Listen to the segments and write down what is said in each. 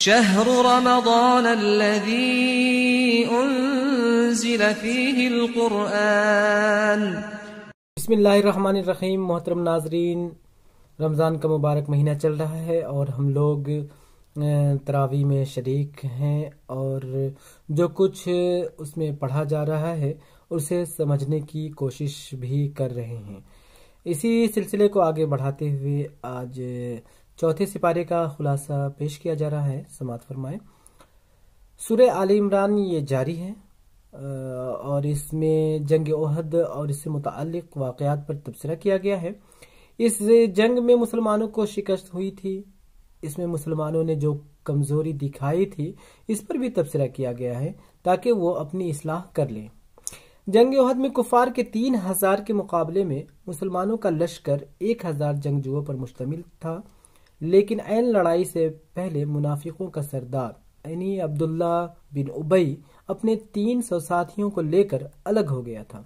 شهر رمضان الذي انزل فيه القرآن۔ بسم اللہ الرحمن الرحیم۔ محترم ناظرین، رمضان کا مبارک مہینہ چل رہا ہے اور ہم لوگ تراویح میں شریک ہیں، اور جو کچھ اس میں پڑھا جا رہا ہے اسے سمجھنے کی کوشش بھی کر رہے ہیں۔ اسی سلسلے کو آگے بڑھاتے ہوئے آج چوتھے سپارے کا خلاصہ پیش کیا جا رہا ہے۔ سماعت فرمائیں۔ سورہ آل عمران یہ جاری ہے اور اس میں جنگ احد اور اس سے متعلق واقعات پر تبصرہ کیا گیا ہے۔ اس جنگ میں مسلمانوں کو شکست ہوئی تھی، اس میں مسلمانوں نے جو کمزوری دکھائی تھی اس پر بھی تبصرہ کیا گیا ہے تاکہ وہ اپنی اصلاح کر لیں۔ جنگ احد میں کفار کے 3000 کے مقابلے میں مسلمانوں کا لشکر 1000 جنگجوؤں پر مشتمل تھا، لیکن عین لڑائی سے پہلے منافقوں کا سردار یعنی عبداللہ بن ابی اپنے 300 ساتھیوں کو لے کر الگ ہو گیا تھا۔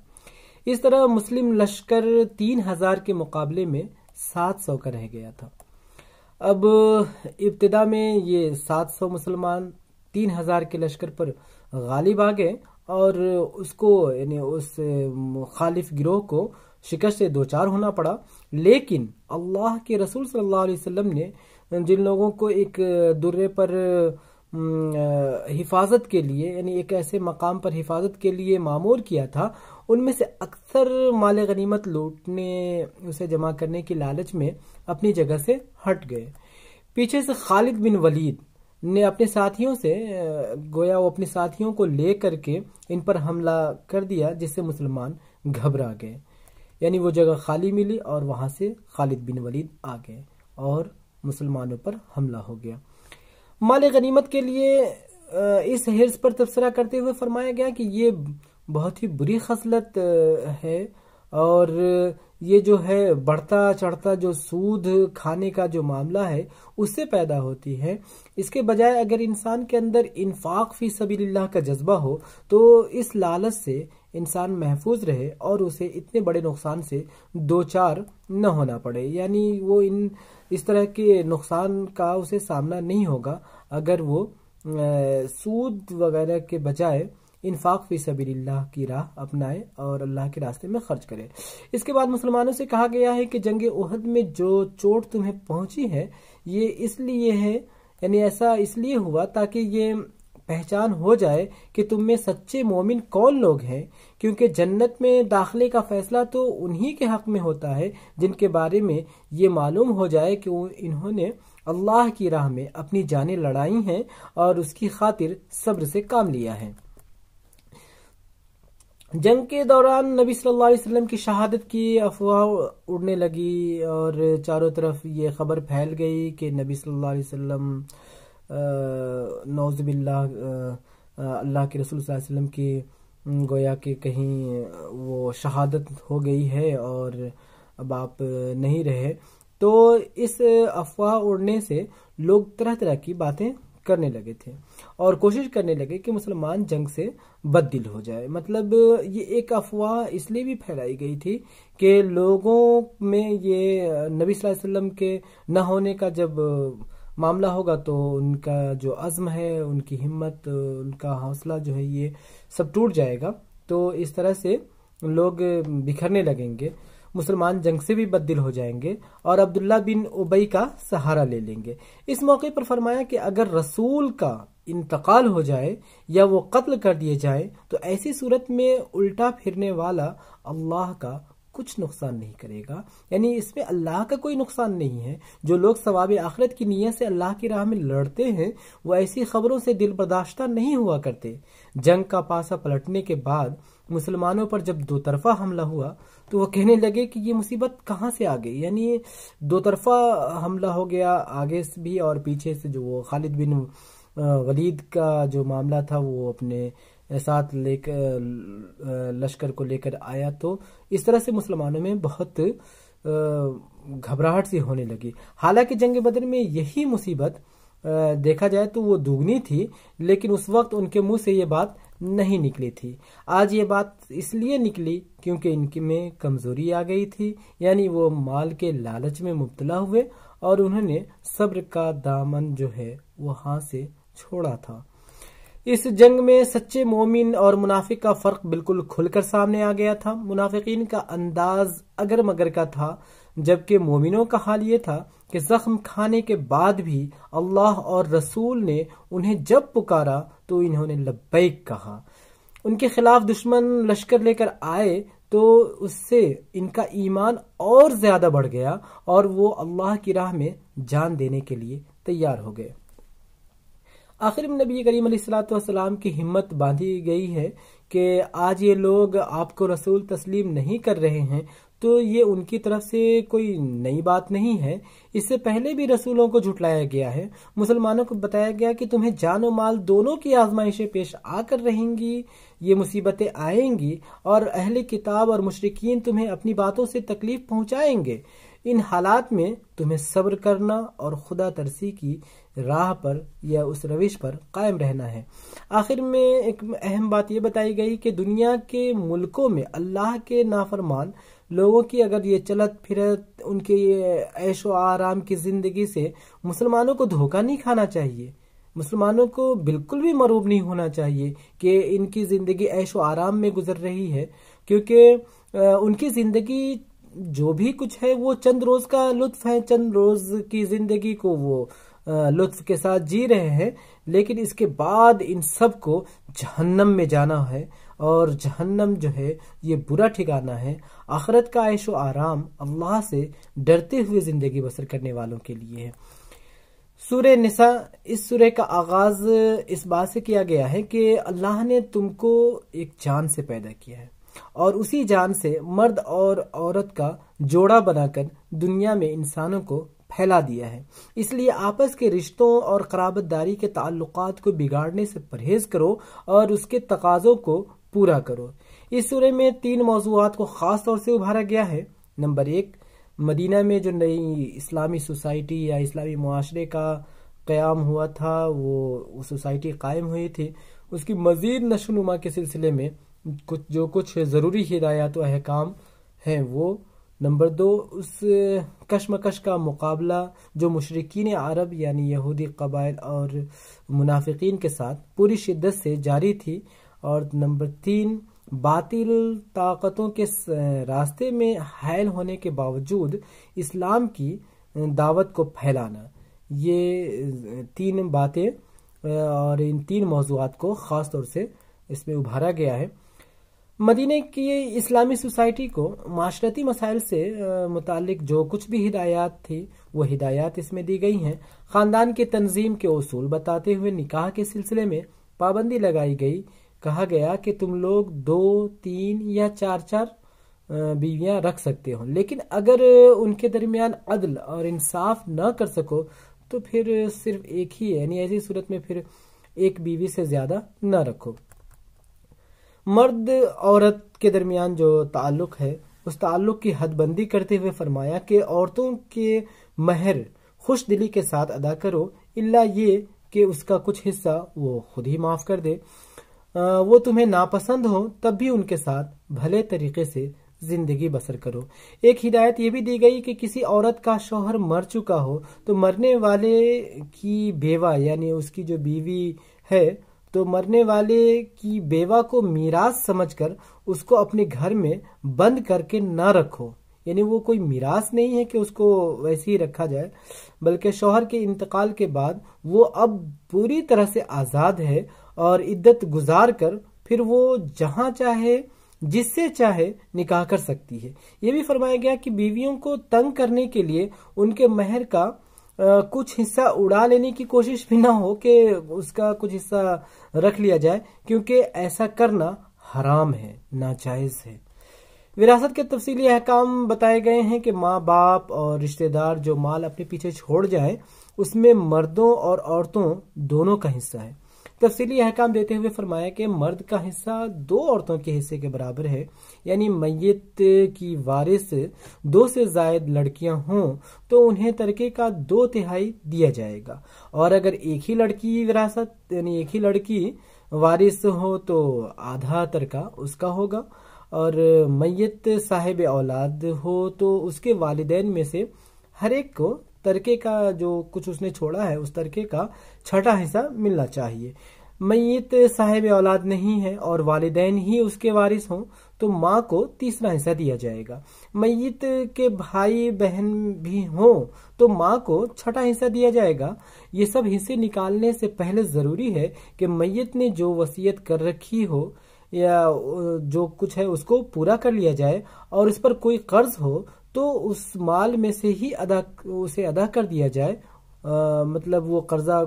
اس طرح مسلم لشکر 3000 کے مقابلے میں 700 کا رہ گیا تھا۔ اب ابتدا میں یہ 700 مسلمان 3000 کے لشکر پر غالب آ گئے اور اس کو یعنی اس مخالف گروہ کو شکست سے دوچار ہونا پڑا، لیکن اللہ کے رسول صلی اللہ علیہ وسلم نے جن لوگوں کو ایک درے پر حفاظت کے لیے یعنی ایک ایسے مقام پر حفاظت کے لیے معمور کیا تھا، ان میں سے اکثر مال غنیمت لوٹنے اسے جمع کرنے کی لالچ میں اپنی جگہ سے ہٹ گئے۔ پیچھے سے خالد بن ولید نے اپنے ساتھیوں سے گویا وہ اپنے ساتھیوں کو لے کر کے ان پر حملہ کر دیا، جس سے مسلمان گھبرا گئے، یعنی وہ جگہ خالی ملی اور وہاں سے خالد بن ولید آ گئے اور مسلمانوں پر حملہ ہو گیا۔ مال غنیمت کے لیے اس حرص پر تبصرہ کرتے ہوئے فرمایا گیا کہ یہ بہت ہی بری خصلت ہے، اور یہ جو ہے بڑھتا چڑھتا جو سود کھانے کا جو معاملہ ہے اس سے پیدا ہوتی ہے۔ اس کے بجائے اگر انسان کے اندر انفاق فی سبیل اللہ کا جذبہ ہو تو اس لالچ سے انسان محفوظ رہے اور اسے اتنے بڑے نقصان سے دوچار نہ ہونا پڑے، یعنی وہ اس طرح کے نقصان کا اسے سامنا نہیں ہوگا اگر وہ سود وغیرہ کے بجائے انفاق فی سبیل اللہ کی راہ اپنائے اور اللہ کے راستے میں خرچ کرے۔ اس کے بعد مسلمانوں سے کہا گیا ہے کہ جنگ احد میں جو چوٹ تمہیں پہنچی ہے یہ اس لیے ہے، یعنی ایسا اس لیے ہوا تاکہ یہ پہچان ہو جائے کہ تم میں سچے مومن کون لوگ ہیں، کیونکہ جنت میں داخلے کا فیصلہ تو انہی کے حق میں ہوتا ہے جن کے بارے میں یہ معلوم ہو جائے کہ انہوں نے اللہ کی راہ میں اپنی جانیں لڑائی ہیں اور اس کی خاطر صبر سے کام لیا ہے۔ جنگ کے دوران نبی صلی اللہ علیہ وسلم کی شہادت کی افواہ اڑنے لگی اور چاروں طرف یہ خبر پھیل گئی کہ نبی صلی اللہ علیہ وسلم نعوذ باللہ اللہ کے رسول صلی اللہ علیہ وسلم کی گویا کہ کہیں وہ شہادت ہو گئی ہے اور اب آپ نہیں رہے، تو اس افواہ اڑنے سے لوگ طرح طرح کی باتیں کرنے لگے تھے اور کوشش کرنے لگے کہ مسلمان جنگ سے بد دل ہو جائے۔ مطلب یہ ایک افواہ اس لیے بھی پھیلائی گئی تھی کہ لوگوں میں یہ نبی صلی اللہ علیہ وسلم کے نہ ہونے کا جب معاملہ ہوگا تو ان کا جو عزم ہے، ان کی ہمت، ان کا حوصلہ جو ہے یہ سب ٹوٹ جائے گا، تو اس طرح سے لوگ بکھرنے لگیں گے، مسلمان جنگ سے بھی بد دل ہو جائیں گے اور عبداللہ بن ابی کا سہارا لے لیں گے۔ اس موقع پر فرمایا کہ اگر رسول کا انتقال ہو جائے یا وہ قتل کر دیے جائیں تو ایسی صورت میں الٹا پھرنے والا اللہ کا کچھ نقصان نہیں کرے گا، یعنی اس میں اللہ کا کوئی نقصان نہیں ہے۔ جو لوگ ثواب آخرت کی نیت سے اللہ کی راہ میں لڑتے ہیں وہ ایسی خبروں سے دل برداشتہ نہیں ہوا کرتے۔ جنگ کا پاسا پلٹنے کے بعد مسلمانوں پر جب دو طرفہ حملہ ہوا تو وہ کہنے لگے کہ یہ مصیبت کہاں سے آ گئی، یعنی دو طرفہ حملہ ہو گیا، آگے سے بھی اور پیچھے سے۔ جو وہ خالد بن ولید کا جو معاملہ تھا وہ اپنے ساتھ لے کر لشکر کو لے کر آیا، تو اس طرح سے مسلمانوں میں بہت گھبراہٹ سی ہونے لگی۔ حالانکہ جنگ بدر میں یہی مصیبت دیکھا جائے تو وہ دوگنی تھی، لیکن اس وقت ان کے منہ سے یہ بات نہیں نکلی تھی۔ آج یہ بات اس لیے نکلی کیونکہ ان میں کمزوری آ گئی تھی، یعنی وہ مال کے لالچ میں مبتلا ہوئے اور انہوں نے صبر کا دامن جو ہے وہ ہاتھ سے چھوڑا تھا۔ اس جنگ میں سچے مومن اور منافق کا فرق بالکل کھل کر سامنے آ گیا تھا۔ منافقین کا انداز اگر مگر کا تھا، جبکہ مومنوں کا حال یہ تھا کہ زخم کھانے کے بعد بھی اللہ اور رسول نے انہیں جب پکارا تو انہوں نے لبیک کہا۔ ان کے خلاف دشمن لشکر لے کر آئے تو اس سے ان کا ایمان اور زیادہ بڑھ گیا اور وہ اللہ کی راہ میں جان دینے کے لیے تیار ہو گئے۔ آخر میں نبی کریم علیہ الصلوۃ والسلام کی ہمت باندھی گئی ہے کہ آج یہ لوگ آپ کو رسول تسلیم نہیں کر رہے ہیں تو یہ ان کی طرف سے کوئی نئی بات نہیں ہے۔ اس سے پہلے بھی رسولوں کو جھٹلایا گیا ہے۔ مسلمانوں کو بتایا گیا کہ تمہیں جان و مال دونوں کی آزمائشیں پیش آ کر رہیں گی، یہ مصیبتیں آئیں گی اور اہل کتاب اور مشرکین تمہیں اپنی باتوں سے تکلیف پہنچائیں گے۔ ان حالات میں تمہیں صبر کرنا اور خدا ترسی کی راہ پر یا اس روش پر قائم رہنا ہے۔ آخر میں ایک اہم بات یہ بتائی گئی کہ دنیا کے ملکوں میں اللہ کے نافرمان لوگوں کی اگر یہ چلت پھرت، ان کے یہ عیش و آرام کی زندگی سے مسلمانوں کو دھوکہ نہیں کھانا چاہیے۔ مسلمانوں کو بالکل بھی مرعوب نہیں ہونا چاہیے کہ ان کی زندگی عیش و آرام میں گزر رہی ہے، کیونکہ ان کی زندگی جو بھی کچھ ہے وہ چند روز کا لطف ہے، چند روز کی زندگی کو وہ لطف کے ساتھ جی رہے ہیں، لیکن اس کے بعد ان سب کو جہنم میں جانا ہے اور جہنم جو ہے یہ برا ٹھکانہ ہے۔ آخرت کا عیش و آرام اللہ سے ڈرتے ہوئے زندگی بسر کرنے والوں کے لیے ہے۔ سورہ نساء، اس سورہ کا آغاز اس بات سے کیا گیا ہے کہ اللہ نے تم کو ایک جان سے پیدا کیا ہے اور اسی جان سے مرد اور عورت کا جوڑا بنا کر دنیا میں انسانوں کو پھیلا دیا ہے۔ اس لیے آپس کے رشتوں اور قرابت داری کے تعلقات کو بگاڑنے سے پرہیز کرو اور اس کے تقاضوں کو پورا کرو۔ اس سورہ میں 3 موضوعات کو خاص طور سے ابھارا گیا ہے۔ نمبر 1، مدینہ میں جو نئی اسلامی سوسائٹی یا اسلامی معاشرے کا قیام ہوا تھا، وہ سوسائٹی قائم ہوئی تھی، اس کی مزید نشو و نما کے سلسلے میں کچھ ضروری ہدایات و احکام ہیں وہ۔ نمبر 2، اس کشمکش کا مقابلہ جو مشرکین عرب یعنی یہودی قبائل اور منافقین کے ساتھ پوری شدت سے جاری تھی۔ اور نمبر 3، باطل طاقتوں کے راستے میں حائل ہونے کے باوجود اسلام کی دعوت کو پھیلانا۔ یہ 3 باتیں اور ان 3 موضوعات کو خاص طور سے اس میں ابھارا گیا ہے۔ مدینہ کی اسلامی سوسائٹی کو معاشرتی مسائل سے متعلق جو کچھ بھی ہدایات تھی وہ ہدایات اس میں دی گئی ہیں۔ خاندان کی تنظیم کے اصول بتاتے ہوئے نکاح کے سلسلے میں پابندی لگائی گئی۔ کہا گیا کہ تم لوگ 2، 3 یا 4 بیویاں رکھ سکتے ہو، لیکن اگر ان کے درمیان عدل اور انصاف نہ کر سکو تو پھر صرف ایک ہی ہے، یعنی ایسی صورت میں پھر ایک بیوی سے زیادہ نہ رکھو۔ مرد عورت کے درمیان جو تعلق ہے اس تعلق کی حد بندی کرتے ہوئے فرمایا کہ عورتوں کے مہر خوش دلی کے ساتھ ادا کرو، الا یہ کہ اس کا کچھ حصہ وہ خود ہی معاف کر دے۔ وہ تمہیں ناپسند ہو تب بھی ان کے ساتھ بھلے طریقے سے زندگی بسر کرو۔ ایک ہدایت یہ بھی دی گئی کہ کسی عورت کا شوہر مر چکا ہو تو مرنے والے کی بیوہ یعنی اس کی جو بیوی ہے تو مرنے والے کی بیوہ کو میراث سمجھ کر اس کو اپنے گھر میں بند کر کے نہ رکھو، یعنی وہ کوئی میراث نہیں ہے کہ اس کو ویسے ہی رکھا جائے، بلکہ شوہر کے انتقال کے بعد وہ اب پوری طرح سے آزاد ہے اور عدت گزار کر پھر وہ جہاں چاہے جس سے چاہے نکاح کر سکتی ہے۔ یہ بھی فرمایا گیا کہ بیویوں کو تنگ کرنے کے لیے ان کے مہر کا کچھ حصہ اڑا لینے کی کوشش بھی نہ ہو کہ اس کا کچھ حصہ رکھ لیا جائے، کیونکہ ایسا کرنا حرام ہے، ناجائز ہے۔ وراثت کے تفصیلی احکام بتائے گئے ہیں کہ ماں باپ اور رشتہ دار جو مال اپنے پیچھے چھوڑ جائیں اس میں مردوں اور عورتوں دونوں کا حصہ ہے۔ تفصیلی احکام دیتے ہوئے فرمایا کہ مرد کا حصہ 2 عورتوں کے حصے کے برابر ہے، یعنی میت کی وارث 2 سے زائد لڑکیاں ہوں تو انہیں ترکے کا 2/3 دیا جائے گا، اور اگر ایک ہی لڑکی وراثت یعنی ایک ہی لڑکی وارث ہو تو آدھا ترکہ اس کا ہوگا، اور میت صاحب اولاد ہو تو اس کے والدین میں سے ہر ایک کو ترکے کا جو کچھ اس نے چھوڑا ہے اس ترکے کا چھٹا حصہ ملنا چاہیے۔ میت صاحب اولاد نہیں ہے اور والدین ہی اس کے وارث ہوں تو ماں کو تیسرا حصہ دیا جائے گا۔ میت کے بھائی بہن بھی ہوں تو ماں کو چھٹا حصہ دیا جائے گا۔ یہ سب حصے نکالنے سے پہلے ضروری ہے کہ میت نے جو وصیت کر رکھی ہو یا جو کچھ ہے اس کو پورا کر لیا جائے، اور اس پر کوئی قرض ہو تو اس مال میں سے ہی اسے ادا کر دیا جائے، مطلب وہ قرضہ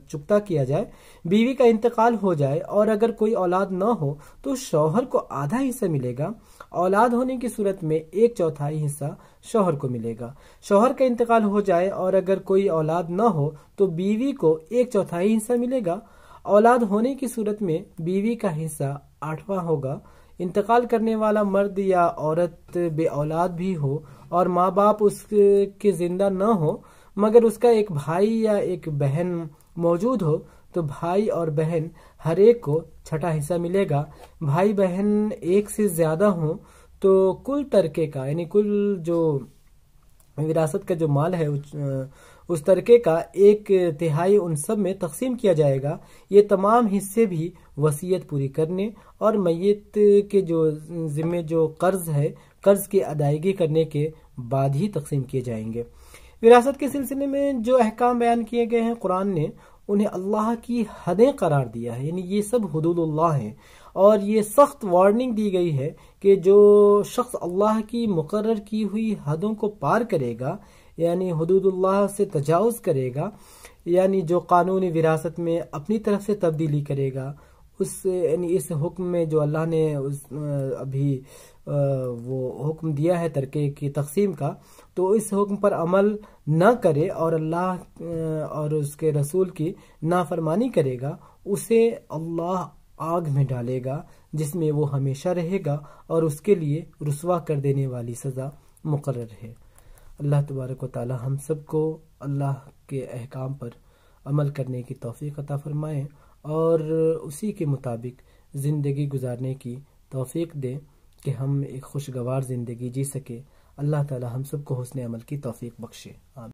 چکتا کیا جائے۔ بیوی کا انتقال ہو جائے اور اگر کوئی اولاد نہ ہو تو شوہر کو آدھا حصہ ملے گا۔ اولاد ہونے کی صورت میں 1/4 حصہ شوہر کو ملے گا۔ شوہر کا انتقال ہو جائے اور اگر کوئی اولاد نہ ہو تو بیوی کو 1/4 حصہ ملے گا۔ اولاد ہونے کی صورت میں بیوی کا حصہ 8واں ہوگا۔ انتقال کرنے والا مرد یا عورت بے اولاد بھی ہو اور ماں باپ اس کے زندہ نہ ہو مگر اس کا ایک بھائی یا ایک بہن موجود ہو تو بھائی اور بہن ہر ایک کو چھٹا حصہ ملے گا۔ بھائی بہن ایک سے زیادہ ہوں تو کل ترکے کا یعنی کل جو وراثت کا جو مال ہے اس ترکے کا 1/3 ان سب میں تقسیم کیا جائے گا۔ یہ تمام حصے بھی وصیت پوری کرنے اور میت کے جو ذمے جو قرض ہے قرض کی ادائیگی کرنے کے بعد ہی تقسیم کیے جائیں گے۔ وراثت کے سلسلے میں جو احکام بیان کیے گئے ہیں قرآن نے انہیں اللہ کی حدیں قرار دیا ہے، یعنی یہ سب حدود اللہ ہیں، اور یہ سخت وارننگ دی گئی ہے کہ جو شخص اللہ کی مقرر کی ہوئی حدوں کو پار کرے گا یعنی حدود اللہ سے تجاوز کرے گا، یعنی جو قانون وراثت میں اپنی طرف سے تبدیلی کرے گا، یعنی اس حکم میں جو اللہ نے ابھی وہ حکم دیا ہے ترکے کی تقسیم کا، تو اس حکم پر عمل نہ کرے اور اللہ اور اس کے رسول کی نافرمانی کرے گا، اسے اللہ آگ میں ڈالے گا جس میں وہ ہمیشہ رہے گا اور اس کے لیے رسوا کر دینے والی سزا مقرر ہے۔ اللہ تبارک و تعالی ہم سب کو اللہ کے احکام پر عمل کرنے کی توفیق عطا فرمائے اور اسی کے مطابق زندگی گزارنے کی توفیق دے کہ ہم ایک خوشگوار زندگی جی سکے۔ اللہ تعالی ہم سب کو حسن عمل کی توفیق بخشے۔ آمین۔